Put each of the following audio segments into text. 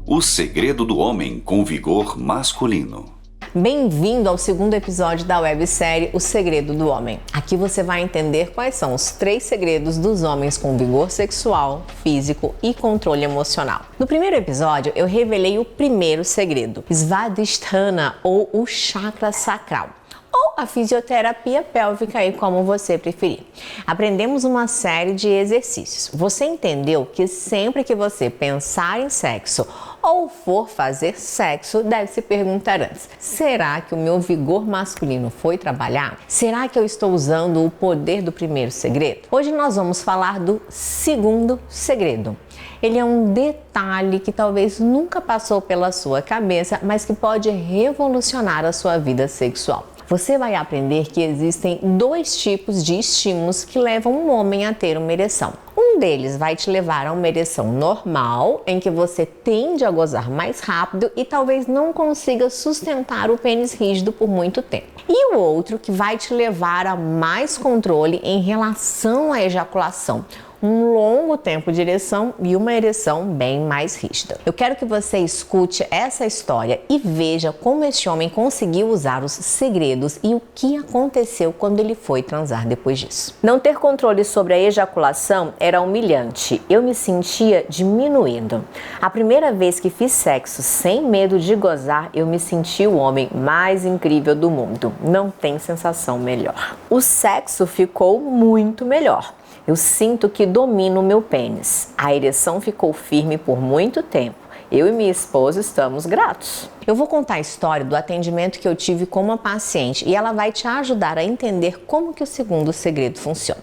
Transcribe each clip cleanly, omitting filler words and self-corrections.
O segredo do homem com vigor masculino. Bem-vindo ao segundo episódio da websérie O Segredo do Homem. Aqui você vai entender quais são os 3 segredos dos homens com vigor sexual, físico e controle emocional. No primeiro episódio, eu revelei o primeiro segredo, Svadhisthana, ou o chakra sacral, ou a fisioterapia pélvica, aí como você preferir. Aprendemos uma série de exercícios. Você entendeu que sempre que você pensar em sexo ou for fazer sexo, deve se perguntar antes: será que o meu vigor masculino foi trabalhar? Será que eu estou usando o poder do primeiro segredo? Hoje nós vamos falar do segundo segredo. Ele é um detalhe que talvez nunca passou pela sua cabeça, mas que pode revolucionar a sua vida sexual. Você vai aprender que existem 2 tipos de estímulos que levam um homem a ter uma ereção. Um deles vai te levar a uma ereção normal, em que você tende a gozar mais rápido e talvez não consiga sustentar o pênis rígido por muito tempo. E o outro que vai te levar a mais controle em relação à ejaculação, um longo tempo de ereção e uma ereção bem mais rígida. Eu quero que você escute essa história e veja como este homem conseguiu usar os segredos e o que aconteceu quando ele foi transar depois disso. Não ter controle sobre a ejaculação era humilhante. Eu me sentia diminuído. A primeira vez que fiz sexo sem medo de gozar, eu me senti o homem mais incrível do mundo. Não tem sensação melhor. O sexo ficou muito melhor. Eu sinto que domino o meu pênis. A ereção ficou firme por muito tempo. Eu e minha esposa estamos gratos. Eu vou contar a história do atendimento que eu tive com uma paciente e ela vai te ajudar a entender como que o segundo segredo funciona.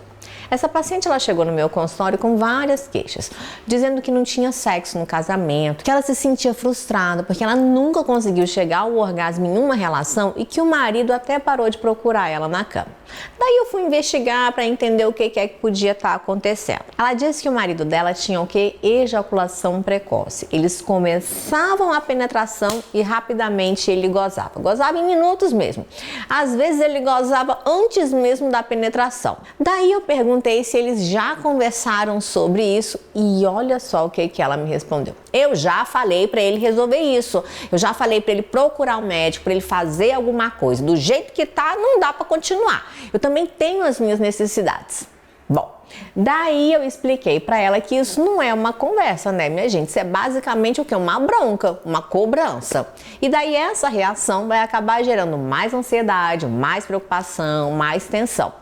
Essa paciente, ela chegou no meu consultório com várias queixas, dizendo que não tinha sexo no casamento, que ela se sentia frustrada porque ela nunca conseguiu chegar ao orgasmo em uma relação e que o marido até parou de procurar ela na cama. Daí eu fui investigar para entender o que é que podia estar acontecendo. Ela disse que o marido dela tinha o que? Ejaculação precoce. Eles começavam a penetração e rapidamente ele gozava. Gozava em minutos mesmo. Às vezes ele gozava antes mesmo da penetração. Daí eu perguntei se eles já conversaram sobre isso e olha só o que ela me respondeu. Eu já falei para ele resolver isso. Eu já falei para ele procurar um médico, para ele fazer alguma coisa. Do jeito que tá, não dá para continuar. Eu também tenho as minhas necessidades. Bom, daí eu expliquei para ela que isso não é uma conversa, né, minha gente? Isso é basicamente o que? Uma bronca, uma cobrança. E daí essa reação vai acabar gerando mais ansiedade, mais preocupação, mais tensão.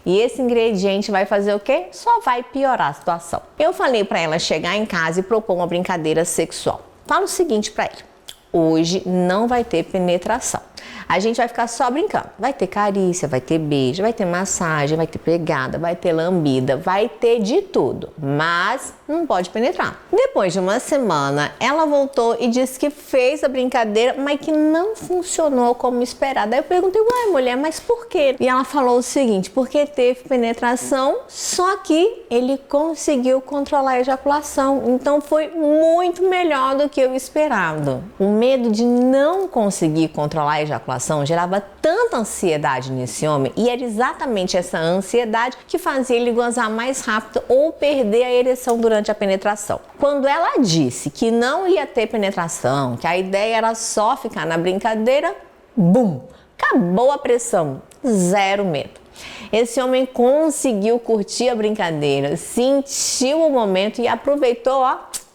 E esse ingrediente vai fazer o quê? Só vai piorar a situação. Eu falei para ela chegar em casa e propor uma brincadeira sexual. Fala o seguinte para ele: hoje não vai ter penetração. A gente vai ficar só brincando. Vai ter carícia, vai ter beijo, vai ter massagem, vai ter pegada, vai ter lambida, vai ter de tudo. Mas não pode penetrar. Depois de uma semana, ela voltou e disse que fez a brincadeira, mas que não funcionou como esperado. Aí eu perguntei: ué, mulher, mas por quê? E ela falou o seguinte: porque teve penetração, só que ele conseguiu controlar a ejaculação. Então foi muito melhor do que eu esperado. O medo de não conseguir controlar a ejaculação gerava tanta ansiedade nesse homem, e era exatamente essa ansiedade que fazia ele gozar mais rápido ou perder a ereção durante a penetração. Quando ela disse que não ia ter penetração, que a ideia era só ficar na brincadeira, bum! Acabou a pressão, zero medo. Esse homem conseguiu curtir a brincadeira, sentiu o momento e aproveitou,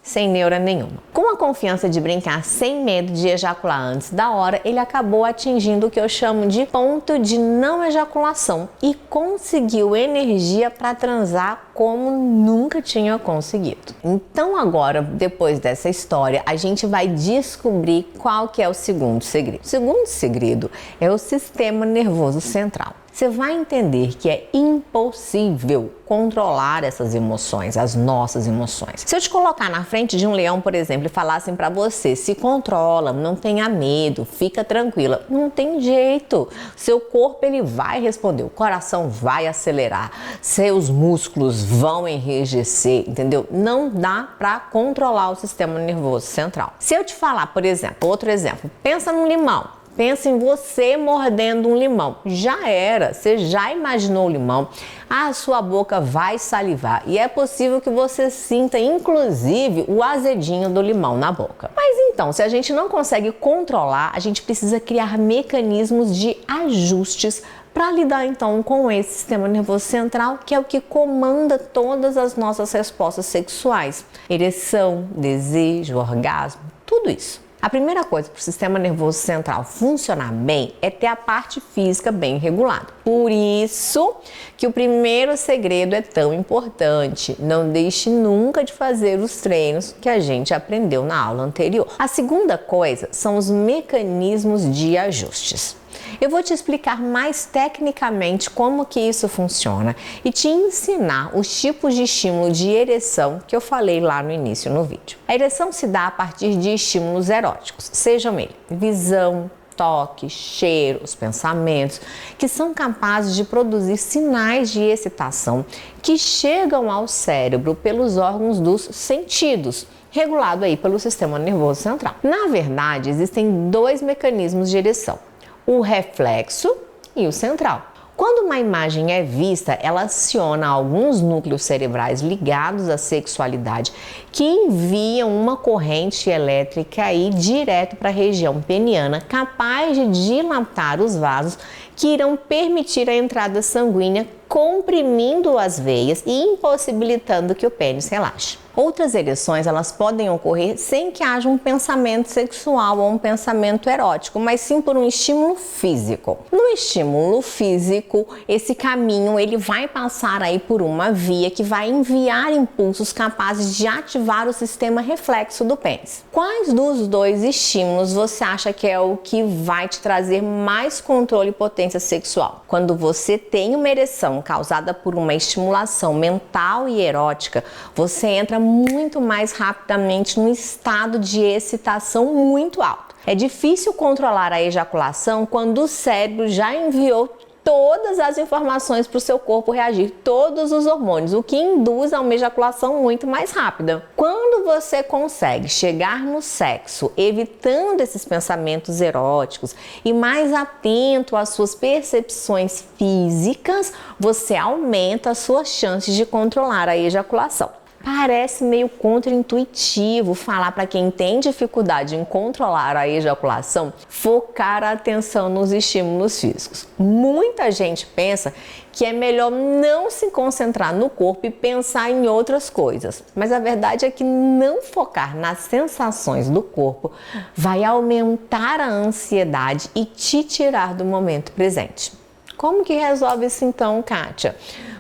sem neura nenhuma. Com a confiança de brincar sem medo de ejacular antes da hora, ele acabou atingindo o que eu chamo de ponto de não ejaculação e conseguiu energia para transar como nunca tinha conseguido. Então agora, depois dessa história, a gente vai descobrir qual que é o segundo segredo. O segundo segredo é o sistema nervoso central. Você vai entender que é impossível controlar essas emoções, as nossas emoções. Se eu te colocar na frente de um leão, por exemplo, e falassem para você: se controla, não tenha medo, fica tranquila, não tem jeito. Seu corpo, ele vai responder, o coração vai acelerar, seus músculos vão enrijecer, entendeu? Não dá para controlar o sistema nervoso central. Se eu te falar, por exemplo, outro exemplo, pensa num limão. Pensa em você mordendo um limão. Já era, você já imaginou o limão, a sua boca vai salivar e é possível que você sinta inclusive o azedinho do limão na boca. Mas então, se a gente não consegue controlar, a gente precisa criar mecanismos de ajustes para lidar então com esse sistema nervoso central, que é o que comanda todas as nossas respostas sexuais: ereção, desejo, orgasmo, tudo isso. A primeira coisa para o sistema nervoso central funcionar bem é ter a parte física bem regulada. Por isso que o primeiro segredo é tão importante. Não deixe nunca de fazer os treinos que a gente aprendeu na aula anterior. A segunda coisa são os mecanismos de ajustes. Eu vou te explicar mais tecnicamente como que isso funciona e te ensinar os tipos de estímulo de ereção que eu falei lá no início no vídeo. A ereção se dá a partir de estímulos eróticos, sejam eles visão, toque, cheiro, os pensamentos, que são capazes de produzir sinais de excitação que chegam ao cérebro pelos órgãos dos sentidos, regulado aí pelo sistema nervoso central. Na verdade, existem dois mecanismos de ereção: o reflexo e o central. Quando uma imagem é vista, ela aciona alguns núcleos cerebrais ligados à sexualidade que enviam uma corrente elétrica aí direto para a região peniana, capaz de dilatar os vasos que irão permitir a entrada sanguínea, comprimindo as veias e impossibilitando que o pênis relaxe. Outras ereções, elas podem ocorrer sem que haja um pensamento sexual ou um pensamento erótico, mas sim por um estímulo físico. No estímulo físico, esse caminho ele vai passar aí por uma via que vai enviar impulsos capazes de ativar o sistema reflexo do pênis. Quais dos dois estímulos você acha que é o que vai te trazer mais controle e potência sexual? Quando você tem uma ereção causada por uma estimulação mental e erótica, você entra muito mais rapidamente num estado de excitação muito alto. É difícil controlar a ejaculação quando o cérebro já enviou todas as informações para o seu corpo reagir, todos os hormônios, o que induz a uma ejaculação muito mais rápida. Quando você consegue chegar no sexo evitando esses pensamentos eróticos e mais atento às suas percepções físicas, você aumenta as suas chances de controlar a ejaculação. Parece meio contraintuitivo falar para quem tem dificuldade em controlar a ejaculação, focar a atenção nos estímulos físicos. Muita gente pensa que é melhor não se concentrar no corpo e pensar em outras coisas. Mas a verdade é que não focar nas sensações do corpo vai aumentar a ansiedade e te tirar do momento presente. Como que resolve isso então, Kátia?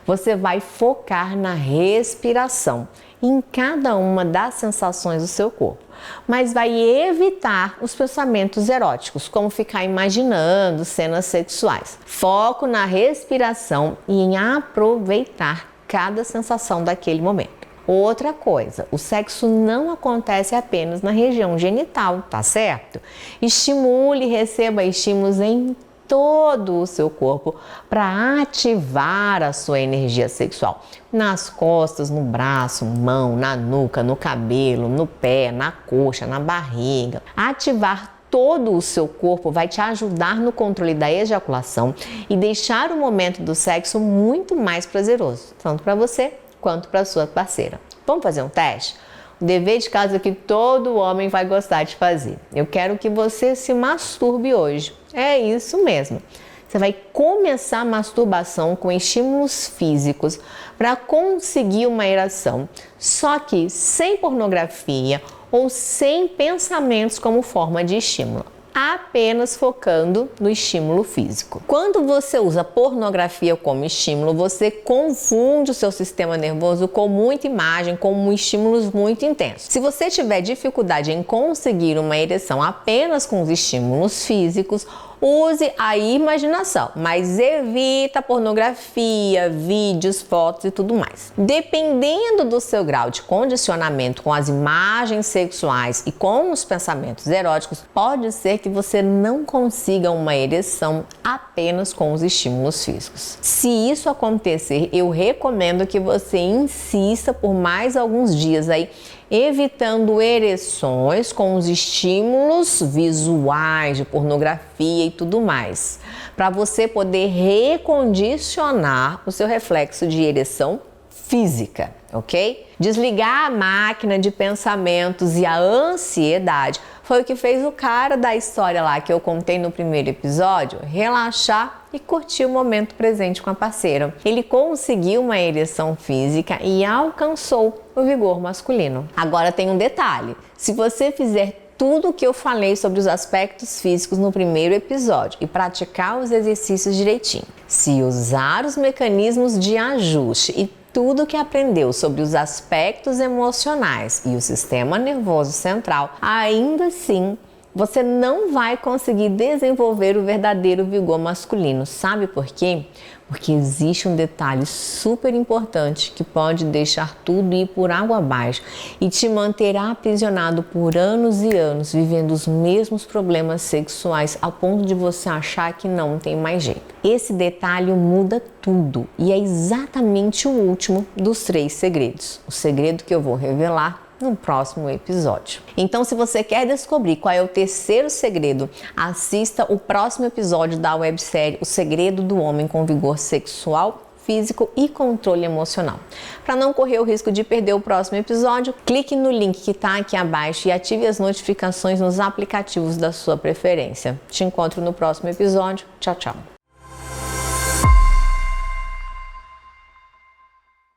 Você vai focar na respiração, em cada uma das sensações do seu corpo, mas vai evitar os pensamentos eróticos, como ficar imaginando cenas sexuais. Foco na respiração e em aproveitar cada sensação daquele momento. Outra coisa, o sexo não acontece apenas na região genital, tá certo? Estimule e receba estímulos em todo o seu corpo para ativar a sua energia sexual. Nas costas, no braço, mão, na nuca, no cabelo, no pé, na coxa, na barriga. Ativar todo o seu corpo vai te ajudar no controle da ejaculação e deixar o momento do sexo muito mais prazeroso, tanto para você quanto para sua parceira. Vamos fazer um teste? O dever de casa que todo homem vai gostar de fazer. Eu quero que você se masturbe hoje. É isso mesmo. Você vai começar a masturbação com estímulos físicos para conseguir uma ereção, só que sem pornografia ou sem pensamentos como forma de estímulo, apenas focando no estímulo físico. Quando você usa pornografia como estímulo, você confunde o seu sistema nervoso com muita imagem, com estímulos muito intensos. Se você tiver dificuldade em conseguir uma ereção apenas com os estímulos físicos, use a imaginação, mas evita pornografia, vídeos, fotos e tudo mais. Dependendo do seu grau de condicionamento com as imagens sexuais e com os pensamentos eróticos, pode ser que você não consiga uma ereção apenas com os estímulos físicos. Se isso acontecer, eu recomendo que você insista por mais alguns dias aí evitando ereções com os estímulos visuais de pornografia e tudo mais, para você poder recondicionar o seu reflexo de ereção física, ok? Desligar a máquina de pensamentos e a ansiedade foi o que fez o cara da história lá que eu contei no primeiro episódio relaxar e curtir o momento presente com a parceira. Ele conseguiu uma ereção física e alcançou o vigor masculino. Agora tem um detalhe: se você fizer tudo o que eu falei sobre os aspectos físicos no primeiro episódio e praticar os exercícios direitinho, se usar os mecanismos de ajuste e tudo que aprendeu sobre os aspectos emocionais e o sistema nervoso central, ainda assim você não vai conseguir desenvolver o verdadeiro vigor masculino. Sabe por quê? Porque existe um detalhe super importante que pode deixar tudo ir por água abaixo e te manter aprisionado por anos e anos, vivendo os mesmos problemas sexuais ao ponto de você achar que não tem mais jeito. Esse detalhe muda tudo e é exatamente o último dos 3 segredos. O segredo que eu vou revelar no próximo episódio. Então, se você quer descobrir qual é o terceiro segredo, assista o próximo episódio da websérie O Segredo do Homem com Vigor Sexual, Físico e Controle Emocional. Para não correr o risco de perder o próximo episódio, clique no link que está aqui abaixo e ative as notificações nos aplicativos da sua preferência. Te encontro no próximo episódio. Tchau, tchau.